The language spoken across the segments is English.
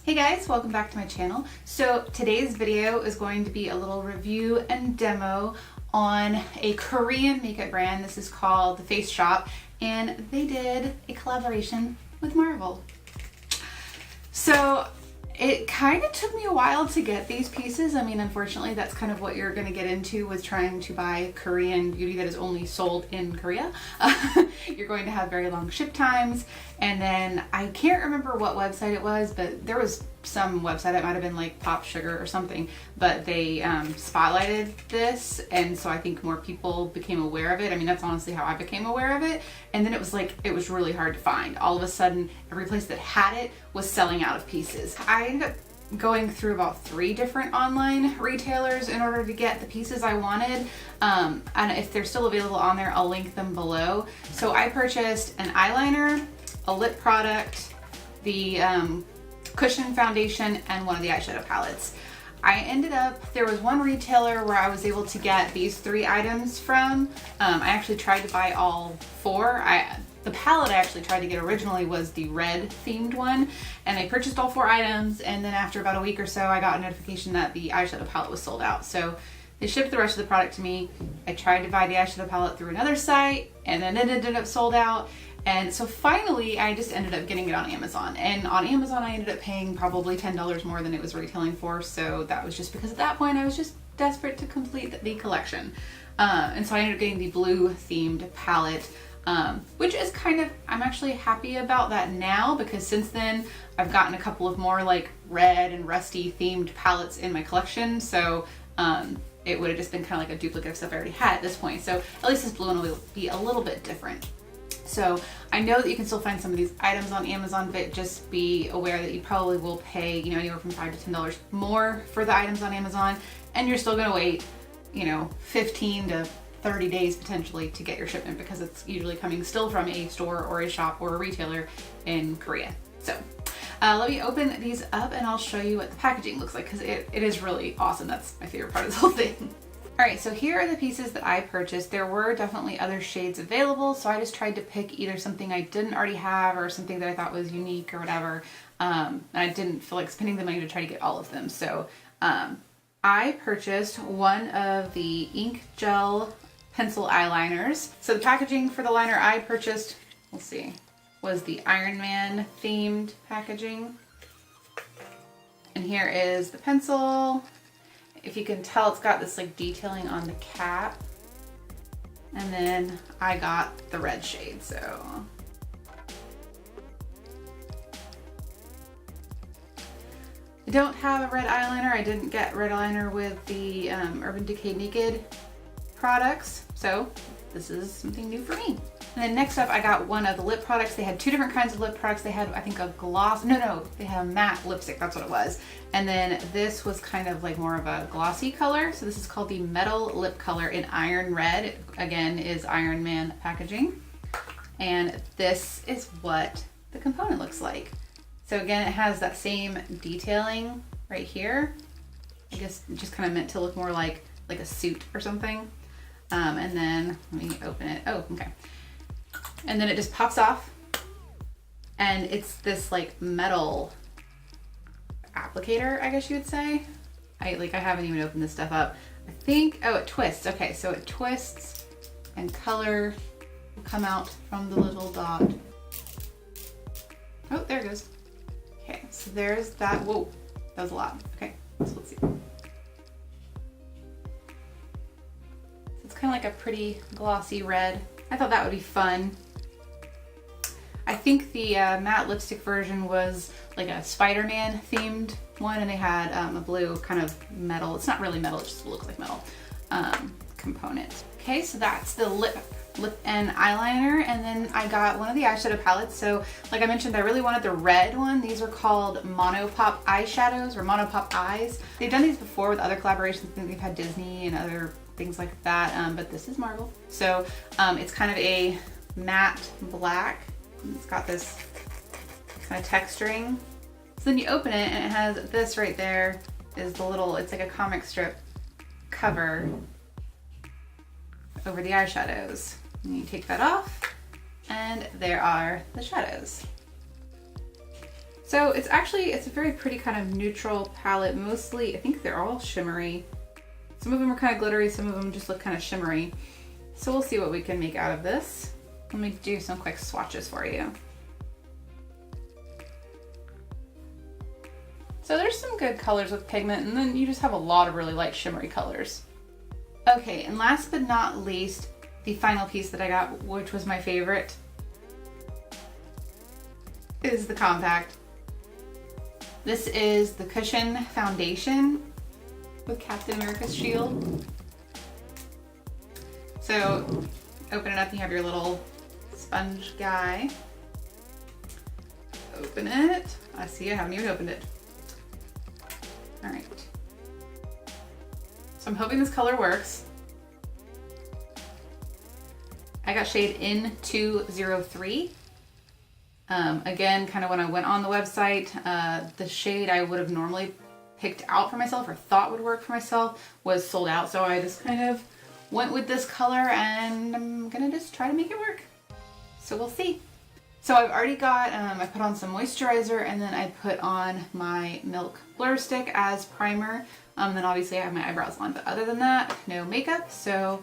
Hey guys, welcome back to my channel. So today's video is going to be a little review and demo on a Korean makeup brand. This is called The Face Shop, and they did a collaboration with Marvel. So it kind of took me a while to get these pieces. I mean, unfortunately, that's kind of what you're going to get into with trying to buy Korean beauty that is only sold in Korea. You're going to have very long ship times. And then I can't remember what website it was, but there was some website, it might have been like Pop Sugar or something, but they spotlighted this, and so I think more people became aware of it. I mean, that's honestly how I became aware of it. And then it was like, it was really hard to find. All of a sudden, every place that had it was selling out of pieces. I ended up going through about 3 different online retailers in order to get the pieces I wanted. And if they're still available on there, I'll link them below. So I purchased an eyeliner, a lip product, the cushion foundation, and one of the eyeshadow palettes. I ended up, there was one retailer where I was able to get these 3 items from. I actually tried to buy all 4. The palette I actually tried to get originally was the red themed one, and I purchased all 4 items, and then after about a week or so I got a notification that the eyeshadow palette was sold out. So they shipped the rest of the product to me. I tried to buy the eyeshadow palette through another site, and then it ended up sold out. And so finally I just ended up getting it on Amazon, and on Amazon I ended up paying probably $10 more than it was retailing for. So that was just because at that point I was just desperate to complete the collection. And so I ended up getting the blue themed palette, which is kind of, I'm actually happy about that now, because since then I've gotten a couple of more like red and rusty themed palettes in my collection. So it would have just been kind of like a duplicate of stuff I already had at this point. So at least this blue one will be a little bit different. So I know that you can still find some of these items on Amazon, but just be aware that you probably will pay, you know, anywhere from $5 to $10 more for the items on Amazon, and you're still gonna wait, you know, 15 to 30 days potentially to get your shipment, because it's usually coming still from a store or a shop or a retailer in Korea. So let me open these up and I'll show you what the packaging looks like, because it is really awesome. That's my favorite part of the whole thing. All right, so here are the pieces that I purchased. There were definitely other shades available, so I just tried to pick either something I didn't already have or something that I thought was unique or whatever. And I didn't feel like spending the money to try to get all of them. So I purchased one of the ink gel pencil eyeliners. So the packaging for the liner I purchased, let's see, was the Iron Man themed packaging. And here is the pencil. If you can tell, it's got this like detailing on the cap. And then I got the red shade, so. I don't have a red eyeliner. I didn't get red eyeliner with the Urban Decay Naked products, so this is something new for me. And then next up I got one of the lip products. They had 2 different kinds of lip products. They had, I think, a gloss, no, they had a matte lipstick, that's what it was. And then this was kind of like more of a glossy color. So this is called the Metal Lip Color in Iron Red. It, again, is Iron Man packaging. And this is what the component looks like. So again, it has that same detailing right here. I guess just kind of meant to look more like a suit or something. And then let me open it. Oh, okay. And then it just pops off, and it's this like metal applicator, I guess you would say. I haven't even opened this stuff up. I think, oh, it twists. Okay, so it twists and color will come out from the little dot. Oh, there it goes. Okay, so there's that. Whoa, that was a lot. Okay, so let's see. It's kind of like a pretty glossy red. I thought that would be fun. I think the matte lipstick version was like a Spider-Man themed one, and they had a blue kind of metal, it's not really metal, it just looks like metal, component. Okay, so that's the lip and eyeliner, and then I got one of the eyeshadow palettes. So like I mentioned, I really wanted the red one. These are called Monopop eyeshadows, or Monopop eyes. They've done these before with other collaborations. I think they've had Disney and other things like that, but this is Marvel. So it's kind of a matte black. It's got this kind of texturing. So then you open it and it has this right there is the little, it's like a comic strip cover over the eyeshadows. And you take that off and there are the shadows. So it's a very pretty kind of neutral palette. Mostly, I think they're all shimmery. Some of them are kind of glittery, some of them just look kind of shimmery. So we'll see what we can make out of this. Let me do some quick swatches for you. So there's some good colors with pigment, and then you just have a lot of really light shimmery colors. Okay, and last but not least, the final piece that I got, which was my favorite, is the compact. This is the Cushion Foundation with Captain America's shield. So open it up, you have your little sponge guy. Open it. I see I haven't even opened it. All right. So I'm hoping this color works. I got shade N203. Again, kind of when I went on the website, the shade I would have normally picked out for myself or thought would work for myself was sold out. So I just kind of went with this color and I'm gonna just try to make it work. So we'll see. So I've already got, I put on some moisturizer and then I put on my Milk Blur Stick as primer. Then obviously I have my eyebrows on, but other than that, no makeup. So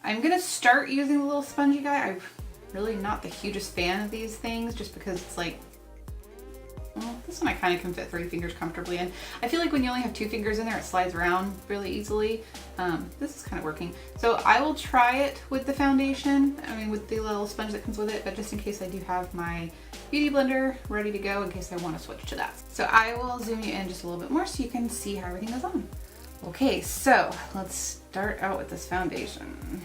I'm gonna start using the little spongy guy. I'm really not the hugest fan of these things just because it's like, well, this one I kind of can fit 3 fingers comfortably in. I feel like when you only have 2 fingers in there, it slides around really easily. This is kind of working. So I will try it with the foundation, with the little sponge that comes with it, but just in case I do have my beauty blender ready to go in case I want to switch to that. So I will zoom you in just a little bit more so you can see how everything goes on. Okay, so let's start out with this foundation.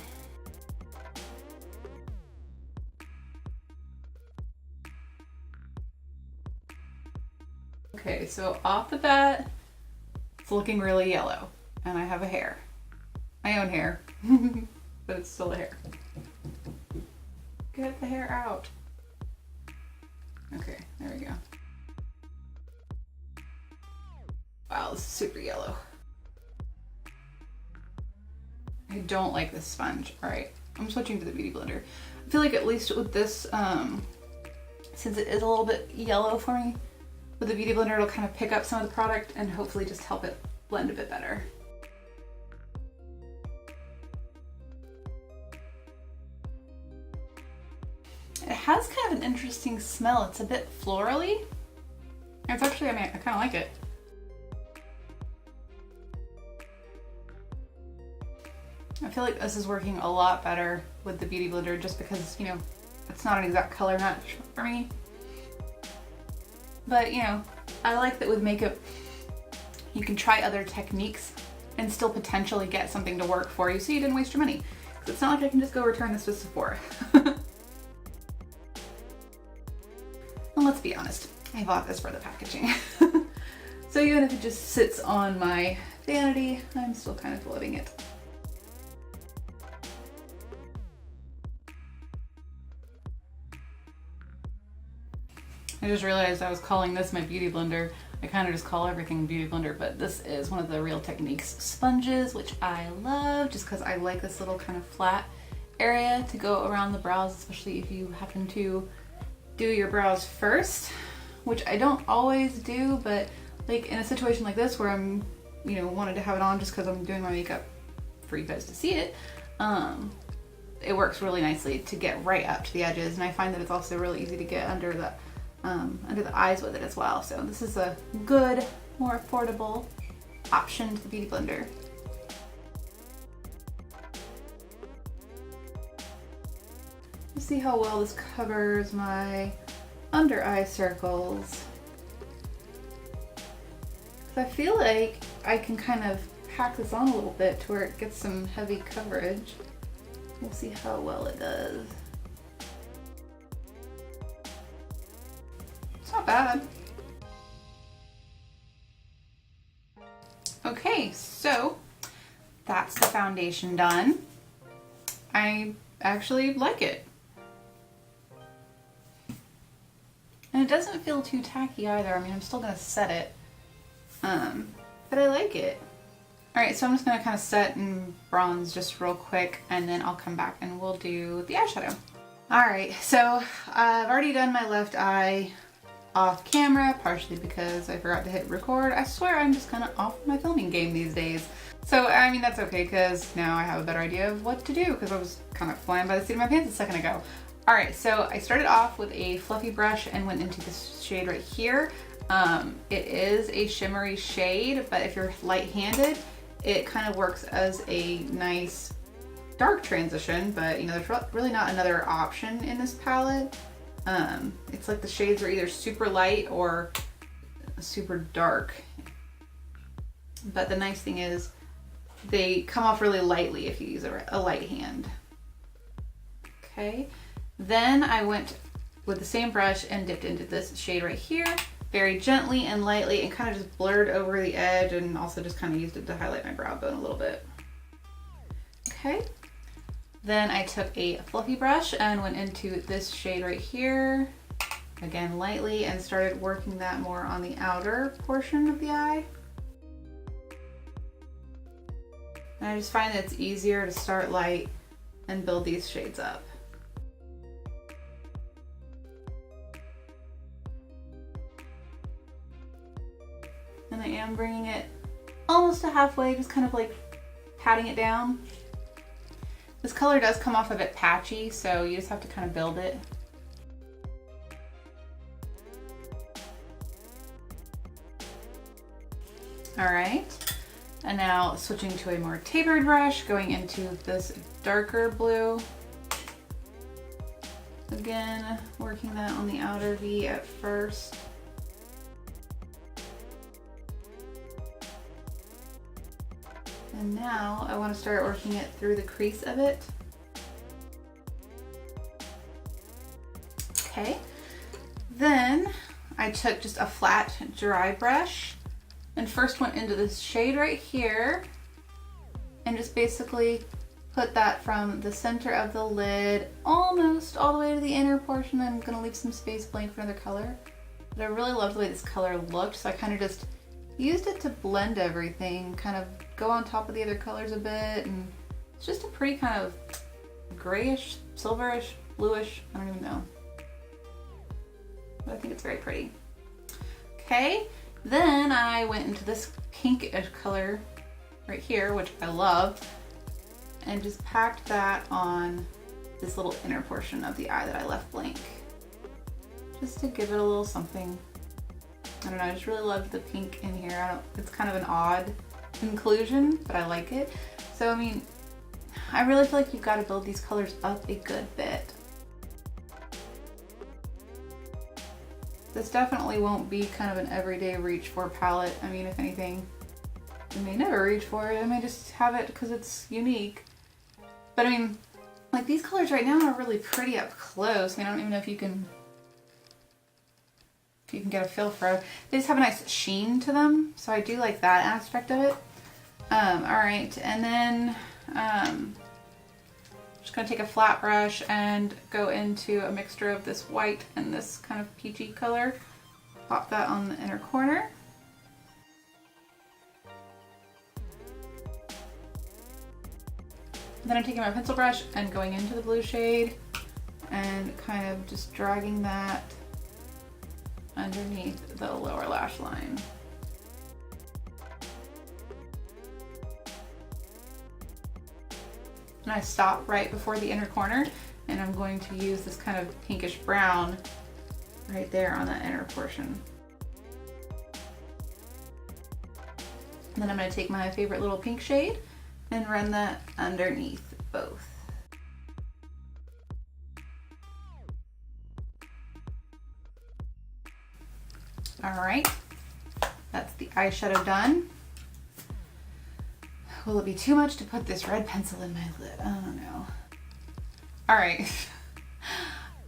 Okay, so off the bat, it's looking really yellow, and I have a hair. My own hair, but it's still a hair. Get the hair out. Okay, there we go. Wow, this is super yellow. I don't like this sponge. All right, I'm switching to the Beauty Blender. I feel like at least with this, since it is a little bit yellow for me, with the Beauty Blender, it'll kind of pick up some of the product and hopefully just help it blend a bit better. It has kind of an interesting smell. It's a bit florally. It's actually, I kind of like it. I feel like this is working a lot better with the Beauty Blender just because, it's not an exact color match for me. But, I like that with makeup, you can try other techniques and still potentially get something to work for you so you didn't waste your money. Because it's not like I can just go return this to Sephora. And let's be honest, I bought this for the packaging. So even if it just sits on my vanity, I'm still kind of loving it. I just realized I was calling this my Beauty Blender. I kind of just call everything Beauty Blender, but this is one of the Real Techniques sponges, which I love just because I like this little kind of flat area to go around the brows, especially if you happen to do your brows first, which I don't always do, but like in a situation like this where I'm, wanted to have it on just because I'm doing my makeup for you guys to see it, it works really nicely to get right up to the edges, and I find that it's also really easy to get under the eyes with it as well. So this is a good, more affordable option to the Beauty Blender. Let's see how well this covers my under eye circles. I feel like I can kind of pack this on a little bit to where it gets some heavy coverage. We'll see how well it does. It's not bad. Okay, so that's the foundation done. I actually like it. And it doesn't feel too tacky either. I'm still gonna set it, but I like it. All right, so I'm just gonna kind of set and bronze just real quick, and then I'll come back and we'll do the eyeshadow. All right, so I've already done my left eye off camera, partially because I forgot to hit record. I swear I'm just kind of off my filming game these days. So, I mean, that's okay because now I have a better idea of what to do because I was kind of flying by the seat of my pants a second ago. All right, so I started off with a fluffy brush and went into this shade right here. It is a shimmery shade, but if you're light-handed, it kind of works as a nice dark transition, but you know, there's really not another option in this palette. It's like the shades are either super light or super dark. But the nice thing is they come off really lightly if you use a light hand. Okay, then I went with the same brush and dipped into this shade right here, very gently and lightly, and kind of just blurred over the edge, and also just kind of used it to highlight my brow bone a little bit. Okay, then I took a fluffy brush and went into this shade right here, again lightly, and started working that more on the outer portion of the eye. And I just find that it's easier to start light and build these shades up. And I am bringing it almost to halfway, just kind of like patting it down. This color does come off a bit patchy, so you just have to kind of build it. All right, and now switching to a more tapered brush, going into this darker blue. Again, working that on the outer V at first. And now I want to start working it through the crease of it. Okay, then I took just a flat dry brush and first went into this shade right here and just basically put that from the center of the lid almost all the way to the inner portion. I'm going to leave some space blank for another color. But I really loved the way this color looked, so I kind of just used it to blend everything, kind of go on top of the other colors a bit, and it's just a pretty kind of grayish, silverish, bluish, I don't even know. But I think it's very pretty. Okay, then I went into this pinkish color right here, which I love, and just packed that on this little inner portion of the eye that I left blank, just to give it a little something. I don't know, I just really loved the pink in here. It's kind of an odd inclusion, but I like it. So, I mean, I really feel like you've got to build these colors up a good bit. This definitely won't be kind of an everyday reach for palette. I mean, if anything, I may never reach for it. I may just have it because it's unique. But I mean, like these colors right now are really pretty up close. I mean, I don't even know if you can get a feel for it. They just have a nice sheen to them, so I do like that aspect of it. All right, and then just gonna take a flat brush and go into a mixture of this white and this kind of peachy color. Pop that on the inner corner. Then I'm taking my pencil brush and going into the blue shade and kind of just dragging that underneath the lower lash line. And I stop right before the inner corner, and I'm going to use this kind of pinkish brown right there on that inner portion. And then I'm going to take my favorite little pink shade and run that underneath both. All right, that's the eyeshadow done. Will it be too much to put this red pencil in my lid? I don't know. All right,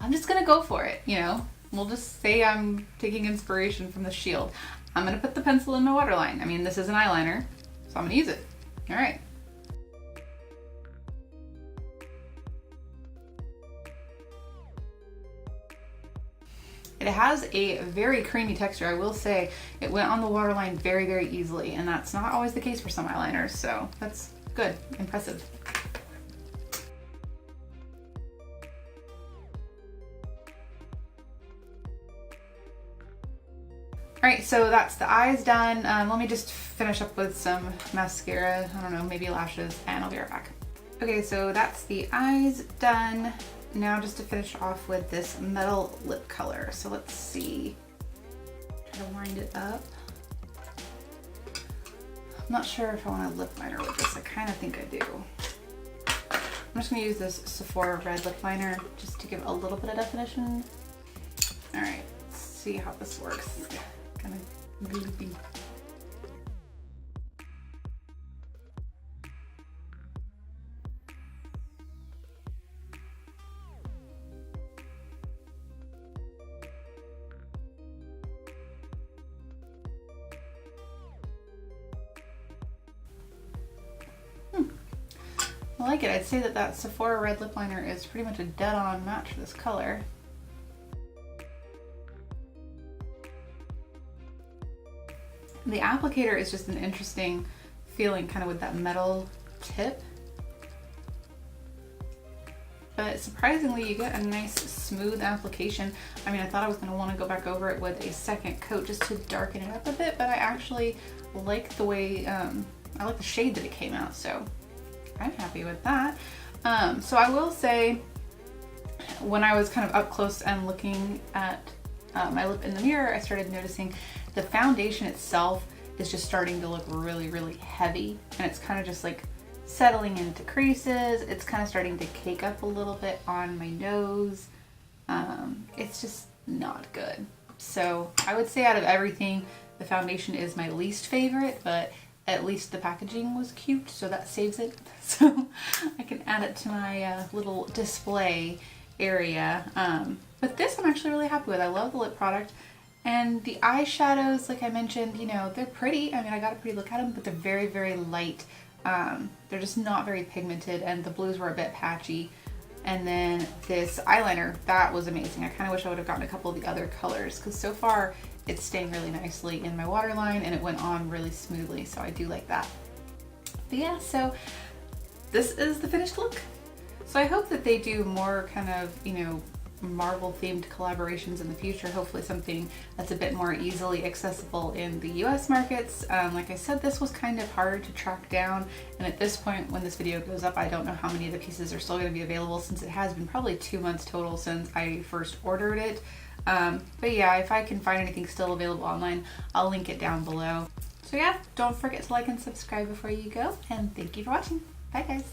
I'm just gonna go for it, you know? We'll just say I'm taking inspiration from the shield. I'm gonna put the pencil in my waterline. I mean, this is an eyeliner, so I'm gonna use it. All right. It has a very creamy texture. I will say it went on the waterline very, very easily, and that's not always the case for some eyeliners, so that's good, impressive. Alright, so that's the eyes done. Let me just finish up with some mascara, I don't know, maybe lashes, and I'll be right back. Okay, so that's the eyes done. Now just to finish off with this metal lip color. So let's see. Try to wind it up. I'm not sure if I want a lip liner with this. I kind of think I do. I'm just going to use this Sephora red lip liner just to give a little bit of definition. Alright, let's see how this works. It's kind of goopy. I like it. I'd say that that Sephora red lip liner is pretty much a dead-on match for this color. The applicator is just an interesting feeling, kind of with that metal tip. But surprisingly, you get a nice smooth application. I mean, I thought I was going to want to go back over it with a second coat just to darken it up a bit, but I actually like the way, I like the shade that it came out, so I'm happy with that. So I will say, when I was kind of up close and looking at my lip in the mirror, I started noticing the foundation itself is just starting to look really, really heavy, and it's kind of just like settling into creases. It's kind of starting to cake up a little bit on my nose. It's just not good. So I would say out of everything, the foundation is my least favorite, but at least the packaging was cute, so that saves it. So I can add it to my little display area. But this I'm actually really happy with. I love the lip product. And the eyeshadows, like I mentioned, you know, they're pretty. I mean, I got a pretty look at them, but they're very, very light. They're just not very pigmented, and the blues were a bit patchy. And then this eyeliner, that was amazing. I kind of wish I would have gotten a couple of the other colors, because so far it's staying really nicely in my waterline and it went on really smoothly, so I do like that. But yeah, so this is the finished look. So I hope that they do more kind of, you know, Marvel themed collaborations in the future. Hopefully something that's a bit more easily accessible in the US markets. Like I said, this was kind of hard to track down, and at this point when this video goes up, I don't know how many of the pieces are still going to be available, since it has been probably 2 months total since I first ordered it. But yeah, if I can find anything still available online, I'll link it down below. So yeah, don't forget to like and subscribe before you go, and thank you for watching. Bye guys.